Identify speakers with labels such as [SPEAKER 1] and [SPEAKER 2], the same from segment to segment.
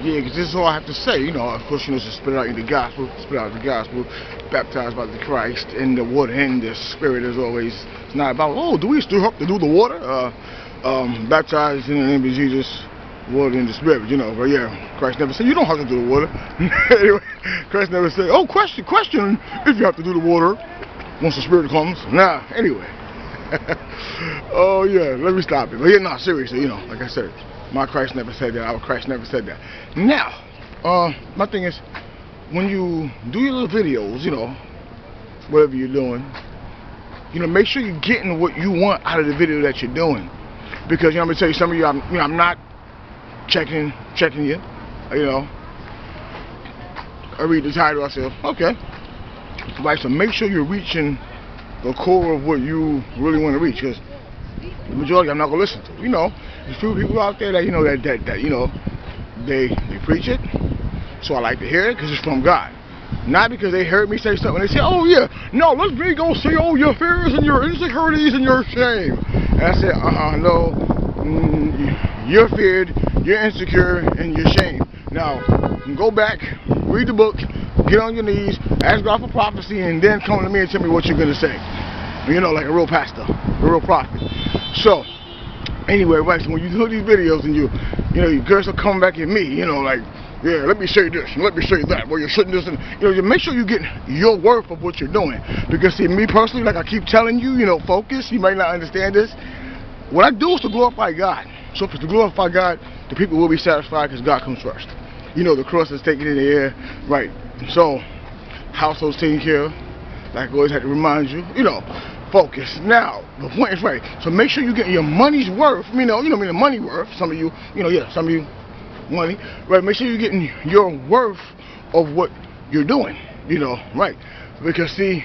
[SPEAKER 1] Yeah, because this is all I have to say. You know, of course, you know, to spit out the gospel, baptized by the Christ in the water and the Spirit as always. It's not about, oh, do we still have to do the water? Baptized in the name of Jesus, water and the Spirit, you know. But yeah, Christ never said you don't have to do the water. Anyway, Christ never said, oh, question if you have to do the water once the Spirit comes. Nah, anyway. Oh yeah, let me stop it. But yeah, no, seriously, you know, like I said, my Christ never said that. Our Christ never said that. Now, my thing is, when you do your little videos, you know, whatever you're doing, you know, make sure you're getting what you want out of the video that you're doing. Because, you know, I'm gonna tell you, some of you, I'm not checking you. You know, I read the title, I say, okay, right. So make sure you're reaching the core of what you really want to reach, because the majority I'm not gonna listen to. You know, there's few people out there that, you know, that you know, they preach it, so I like to hear it because it's from God, not because they heard me say something. They say, oh yeah, no, let's be gonna say all your fears and your insecurities and your shame. And I said, no, you're feared, you're insecure, and you're shamed. Now go back, read the book, get on your knees, ask God for prophecy, and then come to me and tell me what you're gonna say. You know, like a real pastor, a real prophet. So, anyway, right, so when you do these videos and you know, your girls are coming back at me, you know, like, yeah, let me say this, and let me say that, well, you're shouldn't this, and, you know, you make sure you get your worth of what you're doing. Because, see, me personally, like I keep telling you, you know, focus, you might not understand this. What I do is to glorify God. So if it's to glorify God, the people will be satisfied because God comes first. You know, the cross is taken in the air, right? So, household's taken care of, like I always have to remind you, you know, focus. Now, the point is right. So make sure you get your money's worth. You know, the money worth. Some of you, you know, yeah, some of you, money, right? Make sure you're getting your worth of what you're doing. You know, right? Because see,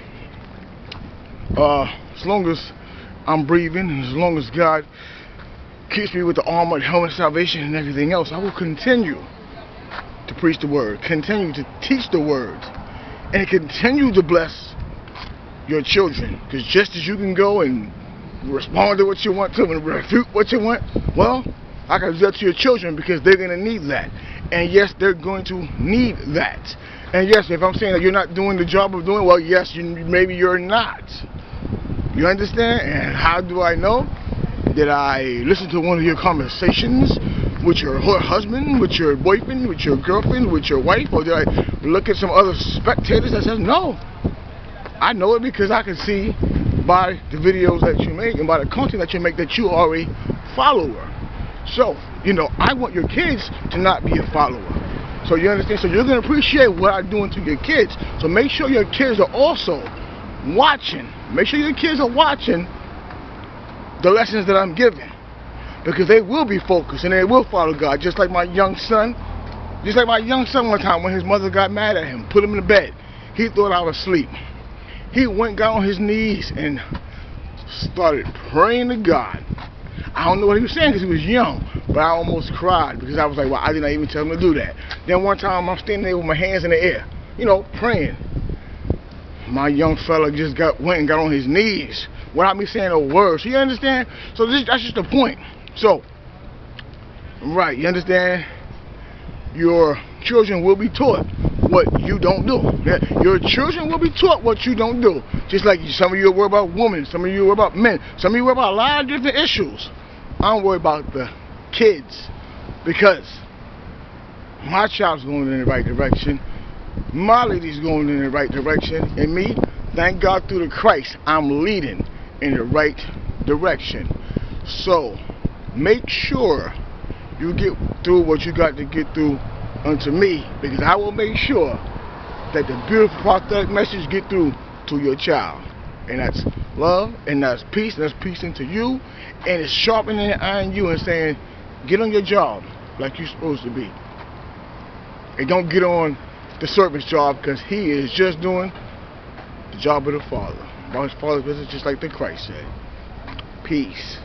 [SPEAKER 1] as long as I'm breathing, and as long as God keeps me with the armor, the helmet of salvation, and everything else, I will continue to preach the word, continue to teach the word, and continue to bless your children. Because just as you can go and respond to what you want to and refute what you want, well, I can do that to your children, because they're going to need that. And yes, they're going to need that. And yes, if I'm saying that you're not doing the job of doing, well, yes, maybe you're not. You understand? And how do I know? Did I listen to one of your conversations with your husband, with your boyfriend, with your girlfriend, with your wife? Or did I look at some other spectators that says, no, I know it because I can see by the videos that you make and by the content that you make that you are a follower. So, you know, I want your kids to not be a follower. So you understand? So you're going to appreciate what I'm doing to your kids. So make sure your kids are also watching. Make sure your kids are watching the lessons that I'm giving, because they will be focused and they will follow God. Just like my young son one time, when his mother got mad at him, put him in the bed, he thought I was asleep. He went down on his knees and started praying to God. I don't know what he was saying because he was young, but I almost cried because I was like, well, I did not even tell him to do that. Then one time I'm standing there with my hands in the air, you know, praying. My young fella just went and got on his knees without me saying a word. So you understand? So that's just the point. So, right, you understand? Your children will be taught what you don't do. Your children will be taught what you don't do. Just like some of you worry about women, some of you worry about men, some of you worry about a lot of different issues. I don't worry about the kids, because my child's going in the right direction. My lady's going in the right direction, and me, thank God through the Christ, I'm leading in the right direction. So make sure you get through what you got to get through unto me, because I will make sure that the beautiful prophetic message get through to your child. And that's love, and that's peace, and that's peace into you, and it's sharpening the iron you and saying, get on your job like you're supposed to be. And don't get on the servant's job, because he is just doing the job of the Father. About his Father's business, just like the Christ said. Peace.